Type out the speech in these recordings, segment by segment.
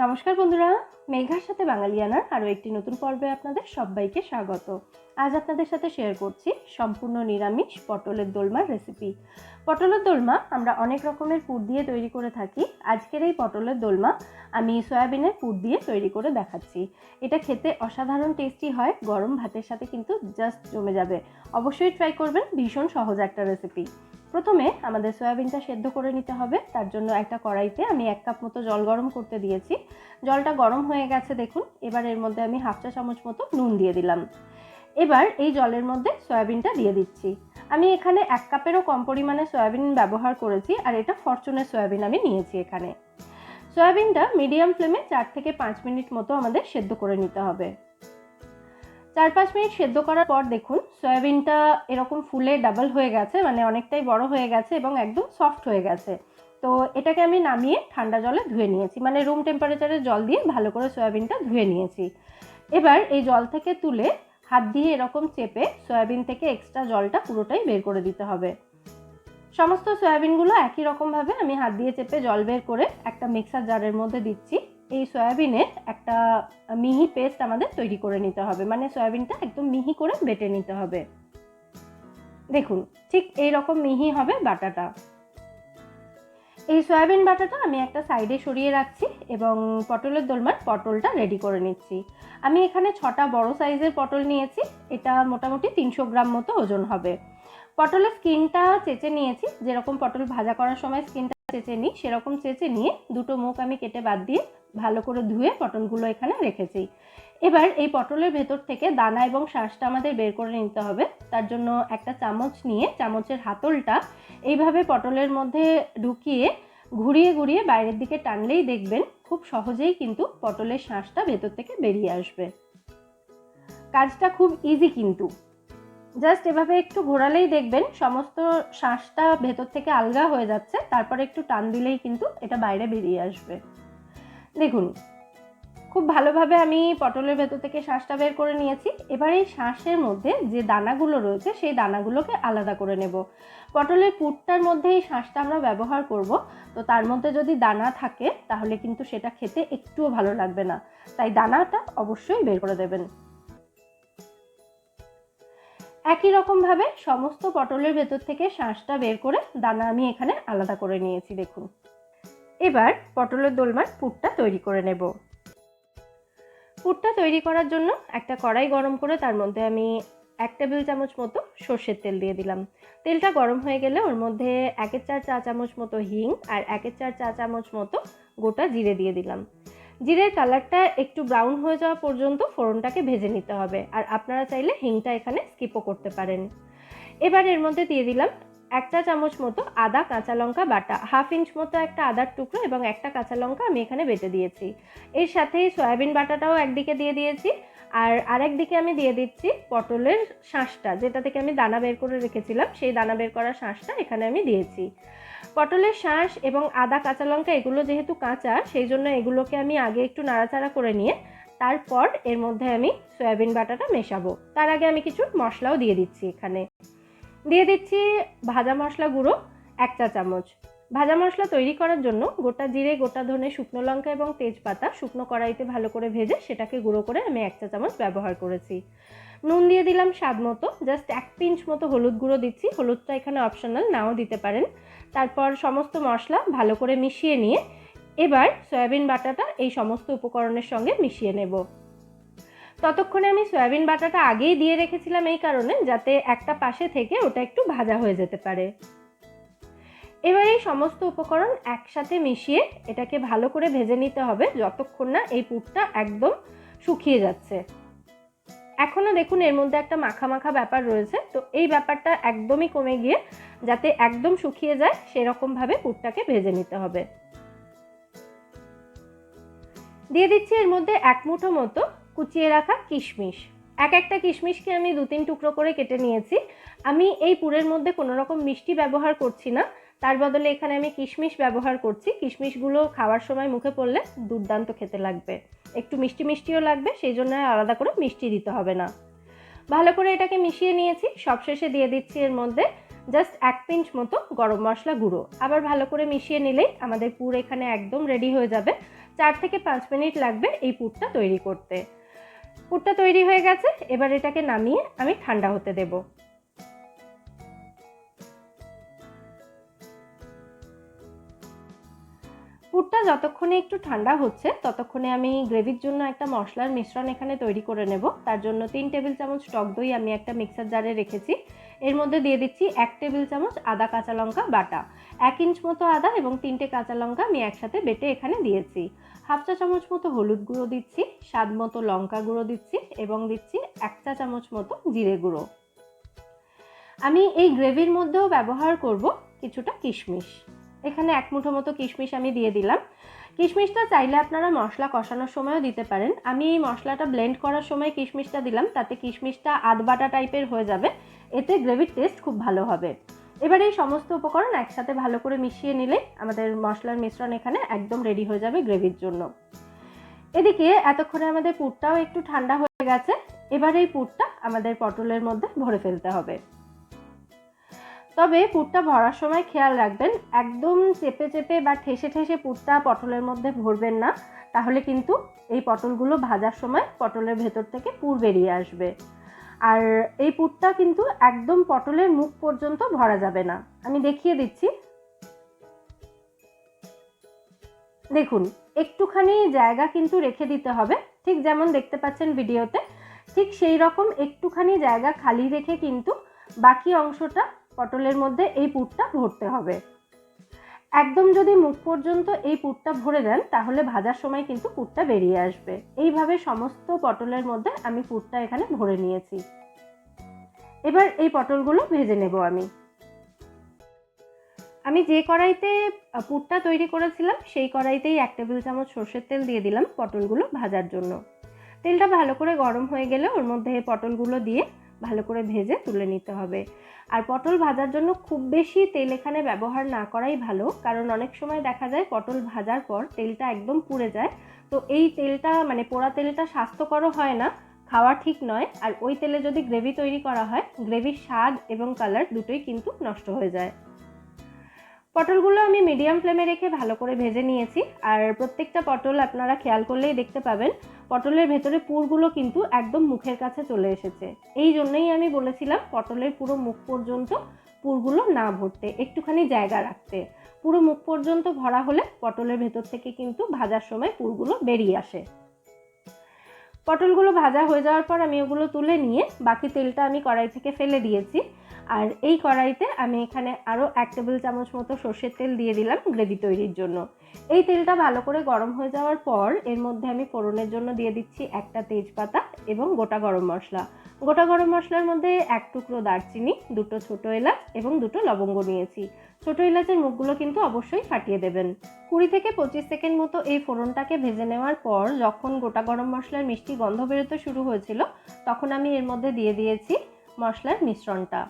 নমস্কার বন্ধুরা, মেঘার সাথে বাঙালিয়ানার আরও একটি নতুন পর্বে আপনাদের সবাইকে স্বাগত। আজ আপনাদের সাথে শেয়ার করছি সম্পূর্ণ নিরামিষ পটলের দোলমার রেসিপি। পটলের দোলমা আমরা অনেক রকমের পুর দিয়ে তৈরি করে থাকি। আজকের এই পটলের দোলমা আমি সয়াবিনের পুর দিয়ে তৈরি করে দেখাচ্ছি। এটা খেতে অসাধারণ টেস্টি হয়, গরম ভাতের সাথে কিন্তু জাস্ট জমে যাবে। অবশ্যই ট্রাই করবেন, ভীষণ সহজ একটা রেসিপি। প্রথমে আমাদের সয়াবিনটা সেদ্ধ করে নিতে হবে। তার জন্য একটা কড়াইতে আমি 1 কাপ মতো জল গরম করতে দিয়েছি। জলটা গরম হয়ে গেছে দেখুন। এবার এর মধ্যে আমি 1/2 চা চামচ মতো নুন দিয়ে দিলাম। এবার এই জলের মধ্যে সয়াবিনটা দিয়ে দিচ্ছি। আমি এখানে 1 কাপেরও কম পরিমাণে সয়াবিন ব্যবহার করেছি, আর এটা ফরচুনের সয়াবিন আমি নিয়েছি এখানে। সয়াবিনটা মিডিয়াম ফ্লেমে 4 থেকে 5 মিনিট মতো আমাদের সেদ্ধ করে নিতে হবে। 4-5 মিনিট সেদ্ধ করার পর দেখুন সয়াবিনটা এরকম ফুলে ডাবল হয়ে গেছে, মানে অনেকটাই বড় হয়ে গেছে এবং একদম সফট হয়ে গেছে। তো এটাকে আমি নামিয়ে ঠান্ডা জলে ধুয়ে নিয়েছি, মানে রুম টেম্পারেচারের জল দিয়ে ভালো করে সয়াবিনটা ধুয়ে নিয়েছি। এবার এই জল থেকে তুলে হাত দিয়ে এরকম চেপে সয়াবিন থেকে এক্সট্রা জলটা পুরোটাই বের করে দিতে হবে। সমস্ত সয়াবিনগুলো একই রকমভাবে আমি হাত দিয়ে চেপে জল বের করে একটা মিক্সার জারের মধ্যে দিচ্ছি। এই সয়াবিনের একটা মিহি পেস্ট আমাদের তৈরি করে নিতে হবে, মানে সয়াবিনটা একদম মিহি করে বেটে নিতে হবে। দেখুন ঠিক এই রকম মিহি হবে বাটাটা। এই সয়াবিন বাটাটা আমি একটা সাইডে সরিয়ে রাখছি এবং পটলের দোলমার পটলটা রেডি করে নিচ্ছি। আমি এখানে 6টা বড় সাইজের পটল নিয়েছি। এটা মোটামুটি 300 গ্রাম মতো ওজন হবে। পটলের স্কিনটা চেঁচে নিয়েছি, যেরকম পটল ভাজা করার সময় স্কিনটা চেঁচে নিই সেরকম চেঁচে নিয়ে দুটো মুখ আমি কেটে বাদ দিয়ে ভালো করে ধুয়ে পটলগুলো এখানে রেখেছি। এবার এই পটলের ভেতর থেকে দানা এবং শাঁসটা আমাদের বের করে নিতে হবে। তার জন্য একটা চামচ নিয়ে চামচের হাতলটা এইভাবে পটলের মধ্যে ঢুকিয়ে ঘুরিয়ে ঘুরিয়ে বাইরের দিকে টানলেই দেখবেন খুব সহজেই কিন্তু পটলের শাঁসটা ভেতর থেকে বেরিয়ে আসবে। কাজটা খুব ইজি, কিন্তু জাস্ট এভাবে একটু ঘোরালেই দেখবেন সমস্ত শাঁসটা ভেতর থেকে আলগা হয়ে যাচ্ছে। তারপরে একটু টান দিলেই কিন্তু এটা বাইরে বেরিয়ে আসবে। দেখুন খুব ভালোভাবে আমি পটলের ভেতর থেকে শাঁসটা বের করে নিয়েছি। এবার এই শাঁসের মধ্যে যে দানাগুলো রয়েছে সেই দানাগুলোকে আলাদা করে নেব। পটলের পুরটার মধ্যে এই শাঁসটা আমরা ব্যবহার করব, তো তার মধ্যে যদি দানা থাকে তাহলে কিন্তু সেটা খেতে একটুও ভালো লাগবে না, তাই দানাটা অবশ্যই বের করে দেবেন। একই রকমভাবে সমস্ত পটলের ভেতর থেকে শাঁসটা বের করে দানা আমি এখানে আলাদা করে নিয়েছি। দেখুন এবার পটলের দোলমার পুরটা তৈরি করে নেব। পুরটা তৈরি করার জন্য একটা কড়াই গরম করে তার মধ্যে আমি 1 টেবিল চামচ মতো সর্ষের তেল দিয়ে দিলাম। তেলটা গরম হয়ে গেলে ওর মধ্যে 1/4 চা চামচ মতো হিং আর 1/4 চা চামচ মতো গোটা জিরে দিয়ে দিলাম। জিরের কালারটা একটু ব্রাউন হয়ে যাওয়া পর্যন্ত ফোড়নটাকে ভেজে নিতে হবে, আর আপনারা চাইলে হিংটা এখানে স্কিপও করতে পারেন। এবার এর মধ্যে দিয়ে দিলাম 1 চা চামচ মতো আদা কাঁচা লঙ্কা বাটা, 1/2 ইঞ্চ মতো একটা আদার টুকরো এবং একটা কাঁচা লঙ্কা আমি এখানে বেটে দিয়েছি। এর সাথেই সয়াবিন বাটাটাও একদিকে দিয়ে দিয়েছি, আর আরেক দিকে আমি দিয়ে দিচ্ছি পটলের শাঁসটা, যেটা থেকে আমি দানা বের করে রেখেছিলাম সেই দানা বের করা শাঁসটা এখানে আমি দিয়েছি। পটলের শাঁস এবং আদা কাঁচা লঙ্কা এগুলো যেহেতু কাঁচা, সেই জন্য এগুলোকে আমি আগে একটু নাড়াচাড়া করে নিয়ে তারপর এর মধ্যে আমি সয়াবিন বাটাটা মেশাবো। তার আগে আমি কিছু মশলাও দিয়ে দিচ্ছি। এখানে দিয়ে দিচ্ছি ভাজা মশলা গুঁড়ো 1 চা চামচ। ভাজা মশলা তৈরি করার জন্য গোটা জিরে, গোটা ধনে, শুকনো লঙ্কা এবং তেজপাতা শুকনো কড়াইতে ভালো করে ভেজে সেটাকে গুঁড়ো করে আমি 1 চা চামচ ব্যবহার করেছি। নুন দিয়ে দিলাম স্বাদ মতো, জাস্ট 1 পিঞ্চ মতো হলুদ গুঁড়ো দিচ্ছি। হলুদটা এখানে অপশনাল, নাও দিতে পারেন। তারপর সমস্ত মশলা ভালো করে মিশিয়ে নিয়ে এবার সয়াবিন বাটাটা এই সমস্ত উপকরণের সঙ্গে মিশিয়ে নেব। ততক্ষণে আমি সয়াবিন বাটাটা আগেই দিয়ে রেখেছিলাম এই কারণে যাতে একটা পাশে থেকে ওটা একটু ভাজা হয়ে যেতে পারে। এবার এই সমস্ত উপকরণ একসাথে মিশিয়ে এটাকে ভালো করে ভেজে নিতে হবে যতক্ষণ না এই পুরটা একদম শুকিয়ে যাচ্ছে। এখনও দেখুন এর মধ্যে একটা মাখা মাখা ব্যাপার রয়েছে, তো এই ব্যাপারটা একদমই কমে গিয়ে যাতে একদম শুকিয়ে যায় সেরকমভাবে পুরটাকে ভেজে নিতে হবে। দিয়ে দিচ্ছি এর মধ্যে 1 মুঠো মতো কুচিয়ে রাখা কিশমিশ। একটা কিশমিশকে আমি 2-3 টুকরো করে কেটে নিয়েছি। আমি এই পুরের মধ্যে কোনো রকম মিষ্টি ব্যবহার করছি না, তার বদলে এখানে আমি কিশমিশ ব্যবহার করছি। কিশমিশগুলো খাওয়ার সময় মুখে পড়লে দুর্দান্ত খেতে লাগবে, একটু মিষ্টি মিষ্টিও লাগবে, সেই জন্য আলাদা করে মিষ্টি দিতে হবে না। ভালো করে এটাকে মিশিয়ে নিয়েছি। সবশেষে দিয়ে দিচ্ছি এর মধ্যে জাস্ট 1 পিঞ্চ মতো গরম মশলা গুঁড়ো। আবার ভালো করে মিশিয়ে নিলেই আমাদের পুর এখানে একদম রেডি হয়ে যাবে। 4 থেকে 5 মিনিট লাগবে এই পুরটা তৈরি করতে। পুরটা তৈরি হয়ে গেছে, এবার এটাকে নামিয়ে আমি ঠান্ডা হতে দেব। পুরটা যতক্ষণে একটু ঠান্ডা হচ্ছে ততক্ষণে আমি গ্রেভির জন্য একটা মশলার মিশ্রণ এখানে তৈরি করে নেব। তার জন্য 3 টেবিল চামচ টক দই আমি একটা মিক্সার জারে রেখেছি। এর মধ্যে দিয়ে দিচ্ছি 1 টেবিল চামচ আদা কাঁচা লঙ্কা বাটা, 1 ইঞ্চ মতো আদা এবং 3টে কাঁচা লঙ্কা আমি একসাথে বেটে এখানে দিয়েছি। হাফ চা চামচ মতো হলুদ গুঁড়ো দিচ্ছি, স্বাদ মতো লঙ্কা গুঁড়ো দিচ্ছি এবং দিচ্ছি 1 চা চামচ মতো জিরে গুঁড়ো। আমি এই গ্রেভির মধ্যেও ব্যবহার করব কিছুটা কিশমিশ। এখানে 1 মুঠো মতো কিশমিশ আমি দিয়ে দিলাম। কিশমিশটা চাইলে আপনারা মশলা কষানোর সময়ও দিতে পারেন। আমি এই মশলাটা ব্লেন্ড করার সময় কিশমিশটা দিলাম, তাতে কিশমিশটা আধবাটা টাইপের হয়ে যাবে, এতে গ্রেভির টেস্ট খুব ভালো হবে। এবার এই সমস্ত উপকরণ একসাথে ভালো করে মিশিয়ে নিলে আমাদের মশলার মিশ্রণ এখানে একদম রেডি হয়ে যাবে গ্রেভির জন্য। এদিকে এতক্ষণে আমাদের পুরটাও একটু ঠান্ডা হয়ে গেছে। এবার এই পুরটা আমাদের পটলের মধ্যে ভরে ফেলতে হবে। তবে পুরটা ভরার সময় খেয়াল রাখবেন, একদম চেপে চেপে বা ঠেসে ঠেসে পুরটা পটলের মধ্যে ভরবেন না, তাহলে কিন্তু এই পটলগুলো ভাজার সময় পটলের ভেতর থেকে পুর বেরিয়ে আসবে। আর এই পুরটা কিন্তু একদম পটলের মুখ পর্যন্ত ভরা যাবে না। আমি দেখিয়ে দিচ্ছি, দেখুন একটুখানি জায়গা কিন্তু রেখে দিতে হবে, ঠিক যেমন দেখতে পাচ্ছেন ভিডিওতে, ঠিক সেই রকম একটুখানি জায়গা খালি রেখে কিন্তু বাকি অংশটা পটলের মধ্যে এই পুরটা ভরতে হবে। একদম যদি মুখ পর্যন্ত এই পুরটা ভরে দেন তাহলে ভাজার সময় কিন্তু পুরটা বেরিয়ে আসবে। এইভাবে সমস্ত পটলের মধ্যে আমি পুরটা এখানে ভরে নিয়েছি। এবার এই পটলগুলো ভেজে নেব। আমি যে কড়াইতে পুরটা তৈরি করেছিলাম সেই কড়াইতেই 1 টেবিল চামচ সরষের তেল দিয়ে দিলাম পটলগুলো ভাজার জন্য। তেলটা ভালো করে গরম হয়ে গেলে ওর মধ্যে পটলগুলো দিয়ে ভালো করে ভেজে তুলে নিতে হবে। আর পটল ভাজার জন্য খুব বেশি তেল এখানে ব্যবহার না করাই ভালো, কারণ অনেক সময় দেখা যায় পটল ভাজার পর তেলটা একদম পুড়ে যায়। তো এই তেলটা মানে পোড়া তেলটা স্বাস্থ্যকরও হয় না, খাওয়া ঠিক নয়। আর ওই তেলে যদি গ্রেভি তৈরি করা হয়, গ্রেভির স্বাদ এবং কালার দুটোই কিন্তু নষ্ট হয়ে যায়। পটলগুলো আমি মিডিয়াম ফ্লেমে রেখে ভালো করে ভেজে নিয়েছি। আর প্রত্যেকটা পটল আপনারা খেয়াল করলেই দেখতে পাবেন পটলের ভেতরে পুরগুলো কিন্তু একদম মুখের কাছে চলে এসেছে। এই জন্যই আমি বলেছিলাম পটলের পুরো মুখ পর্যন্ত পুরগুলো না ভরতে, একটুখানি জায়গা রাখতে। পুরো মুখ পর্যন্ত ভরা হলে পটলের ভেতর থেকে কিন্তু ভাজার সময় পুরগুলো বেরিয়ে আসে। পটলগুলো ভাজা হয়ে যাওয়ার পর আমি ওগুলো তুলে নিয়ে বাকি তেলটা আমি কড়াই থেকে ফেলে দিয়েছি। আর এই কড়াইতে আমি এখানে আরও 1 টেবিল চামচ মতো সর্ষের তেল দিয়ে দিলাম গ্রেভি তৈরির জন্য। এই তেলটা ভালো করে গরম হয়ে যাওয়ার পর এর মধ্যে আমি ফোড়নের জন্য দিয়ে দিচ্ছি একটা তেজপাতা এবং গোটা গরম মশলা। গোটা গরম মশলার মধ্যে 1 টুকরো দারচিনি, 2টো ছোটো এলাচ এবং 2টো লবঙ্গ নিয়েছি। ছোটো এলাচের মুখগুলো কিন্তু অবশ্যই ফাটিয়ে দেবেন। 20 থেকে 25 সেকেন্ড মতো এই ফোড়নটাকে ভেজে নেওয়ার পর যখন গোটা গরম মশলার মিষ্টি গন্ধ বেরোতে শুরু হয়েছিল তখন আমি এর মধ্যে দিয়ে দিয়েছি মশলার মিশ্রণটা।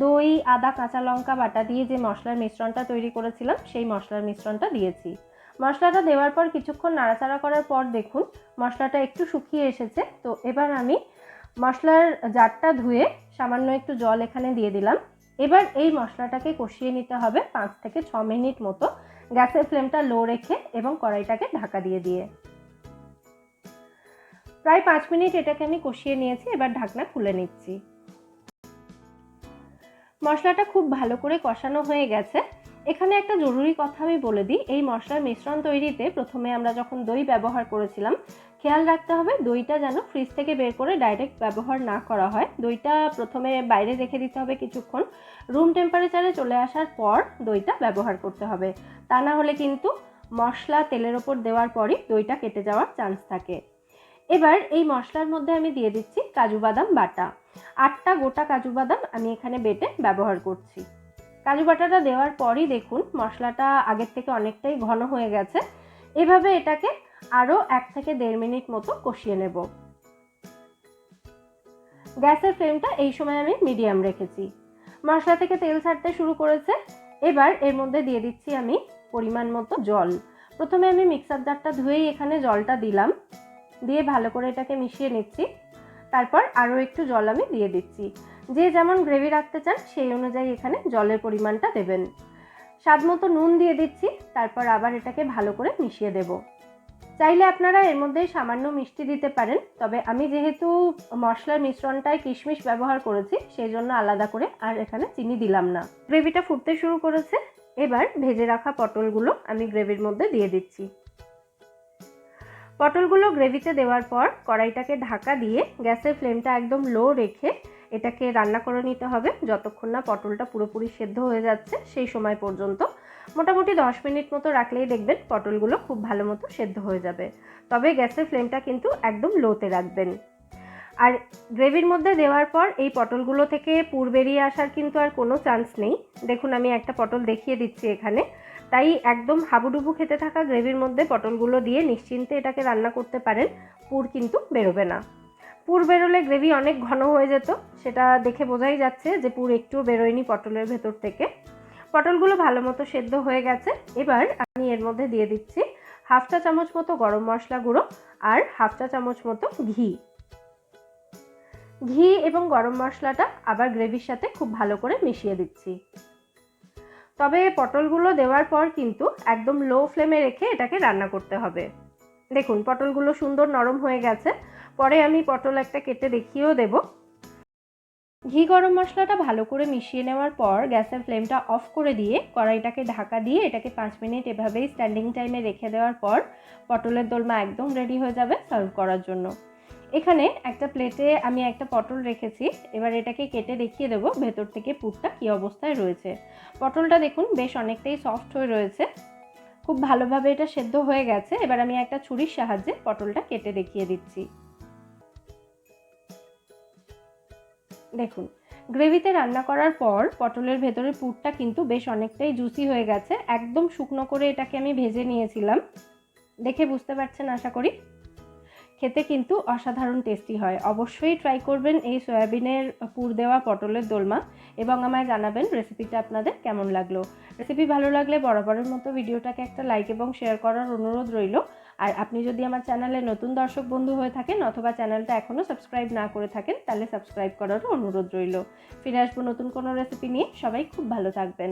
দই, আদা, কাঁচা লঙ্কা বাটা দিয়ে যে মশলার মিশ্রণটা তৈরি করেছিলাম সেই মশলার মিশ্রণটা দিয়েছি। মশলাটা দেওয়ার পর কিছুক্ষণ নাড়াচাড়া করার পর দেখুন মশলাটা একটু শুকিয়ে এসেছে। তো এবার আমি মশলার জারটা ধুয়ে সামান্য একটু জল এখানে দিয়ে দিলাম। এবার এই মশলাটাকে কষিয়ে নিতে হবে 5 থেকে 6 মিনিট মতো, গ্যাসের ফ্লেমটা লো রেখে এবং কড়াইটাকে ঢাকা দিয়ে দিয়ে। প্রায় 5 মিনিট এটাকে আমি কষিয়ে নিয়েছি। এবার ঢাকনা খুলে নিচ্ছি। মশলাটা খুব ভালো করে কষানো হয়ে গেছে। এখানে একটা জরুরি কথা আমি বলে দিই, এই মশলার মিশ্রণ তৈরিতে প্রথমে আমরা যখন দই ব্যবহার করেছিলাম খেয়াল রাখতে হবে দইটা যেন ফ্রিজ থেকে বের করে ডাইরেক্ট ব্যবহার না করা হয়। দইটা প্রথমে বাইরে রেখে দিতে হবে কিছুক্ষণ, রুম টেম্পারেচারে চলে আসার পর দইটা ব্যবহার করতে হবে। তা না হলে কিন্তু মশলা তেলের ওপর দেওয়ার পরই দইটা কেটে যাওয়ার চান্স থাকে। এবার এই মশলার মধ্যে আমি দিয়ে দিচ্ছি কাজু বাদাম বাটা। 8টা গোটা কাজু বাদাম আমি এখানে বেটে ব্যবহার করছি। কাজু বাটাটা দেওয়ার পরই দেখুন মশলাটা আগের থেকে অনেকটাই ঘন হয়ে গেছে। এভাবে এটাকে আরও 1 থেকে 1.5 মিনিট মতো কষিয়ে নেব। গ্যাসের ফ্লেমটা এই সময় আমি মিডিয়াম রেখেছি। মশলা থেকে তেল ছাড়তে শুরু করেছে। এবার এর মধ্যে দিয়ে দিচ্ছি আমি পরিমাণ মতো জল। প্রথমে আমি মিক্সার জারটা ধুয়েই এখানে জলটা দিলাম, দিয়ে ভালো করে এটাকে মিশিয়ে নিচ্ছি। তারপর আরও একটু জল আমি দিয়ে দিচ্ছি। যে যেমন গ্রেভি রাখতে চান সেই অনুযায়ী এখানে জলের পরিমাণটা দেবেন। স্বাদ মতো নুন দিয়ে দিচ্ছি। তারপর আবার এটাকে ভালো করে মিশিয়ে দেব। চাইলে আপনারা এর মধ্যে সামান্য মিষ্টি দিতে পারেন, তবে আমি যেহেতু মশলার মিশ্রণটায় কিশমিশ ব্যবহার করেছি সেই জন্য আলাদা করে আর এখানে চিনি দিলাম না। গ্রেভিটা ফুটতে শুরু করেছে। এবার ভেজে রাখা পটলগুলো আমি গ্রেভির মধ্যে দিয়ে দিচ্ছি। পটলগুলো গ্রেভিতে দেওয়ার পর কড়াইটাকে ঢাকা দিয়ে গ্যাসের ফ্লেমটা একদম লো রেখে এটাকে রান্না করে নিতে হবে যতক্ষণ না পটলটা পুরোপুরি সেদ্ধ হয়ে যাচ্ছে সেই সময় পর্যন্ত। মোটামুটি 10 মিনিট মতো রাখলেই দেখবেন পটলগুলো খুব ভালো মতো সেদ্ধ হয়ে যাবে। তবে গ্যাসের ফ্লেমটা কিন্তু একদম লোতে রাখবেন। আর গ্রেভির মধ্যে দেওয়ার পর এই পটলগুলো থেকে পুর বেরিয়ে আসার কিন্তু আর কোনো চান্স নেই। দেখুন আমি একটা পটল দেখিয়ে দিচ্ছি এখানে। তাই একদম হাবুডুবু খেতে থাকা গ্রেভির মধ্যে পটলগুলো দিয়ে নিশ্চিন্তে এটাকে রান্না করতে পারেন, পুর কিন্তু বেরোবে না। পুর বেরোলে গ্রেভি অনেক ঘন হয়ে যেত, সেটা দেখে বোঝাই যাচ্ছে যে পুর একটুও বেরোয়নি পটলের ভেতর থেকে। পটলগুলো ভালো মতো সেদ্ধ হয়ে গেছে। এবার আমি এর মধ্যে দিয়ে দিচ্ছি 1/2 চা চামচ মতো গরম মশলা গুঁড়ো আর 1/2 চা চামচ মতো ঘি। ঘি এবং গরম মশলাটা আবার গ্রেভির সাথে খুব ভালো করে মিশিয়ে দিচ্ছি। তবে পটলগুলো দেওয়ার পর কিন্তু একদম লো ফ্লেমে রেখে এটাকে রান্না করতে হবে। দেখুন পটলগুলো সুন্দর নরম হয়ে গেছে। পরে আমি পটল একটা কেটে দেখিয়েও দেব। ঘি গরম মশলাটা ভালো করে মিশিয়ে নেওয়ার পর গ্যাসের ফ্লেমটা অফ করে দিয়ে কড়াইটাকে ঢাকা দিয়ে এটাকে 5 মিনিট এভাবেই স্ট্যান্ডিং টাইমে রেখে দেওয়ার পর পটলের দোলমা একদম রেডি হয়ে যাবে সার্ভ করার জন্য। এখানে একটা প্লেটে আমি একটা পটল রেখেছি। এবার এটাকে কেটে দেখিয়ে দেবো ভেতর থেকে পুরটা কী অবস্থায় রয়েছে। পটলটা দেখুন বেশ অনেকটাই সফট হয়ে রয়েছে, খুব ভালোভাবে এটা সেদ্ধ হয়ে গেছে। এবার আমি একটা ছুরির সাহায্যে পটলটা কেটে দেখিয়ে দিচ্ছি। দেখুন গ্রেভিতে রান্না করার পর পটলের ভেতরের পুরটা কিন্তু বেশ অনেকটাই জুসি হয়ে গেছে। একদম শুকনো করে এটাকে আমি ভেজে নিয়েছিলাম, দেখে বুঝতে পারছেন আশা করি। খেতে কিন্তু অসাধারণ টেস্টি হয়। অবশ্যই ট্রাই করবেন এই সয়াবিনের পুর দেওয়া পটলের দোলমা এবং আমায় জানাবেন রেসিপিটা আপনাদের কেমন লাগলো। রেসিপি ভালো লাগলে বরাবরের মতো ভিডিওটাকে একটা লাইক এবং শেয়ার করার অনুরোধ রইল। আর আপনি যদি আমার চ্যানেলে নতুন দর্শক বন্ধু হয়ে থাকেন অথবা চ্যানেলটা এখনও সাবস্ক্রাইব না করে থাকেন তাহলে সাবস্ক্রাইব করারও অনুরোধ রইল। ফিরে আসবো নতুন কোনো রেসিপি নিয়ে। সবাই খুব ভালো থাকবেন।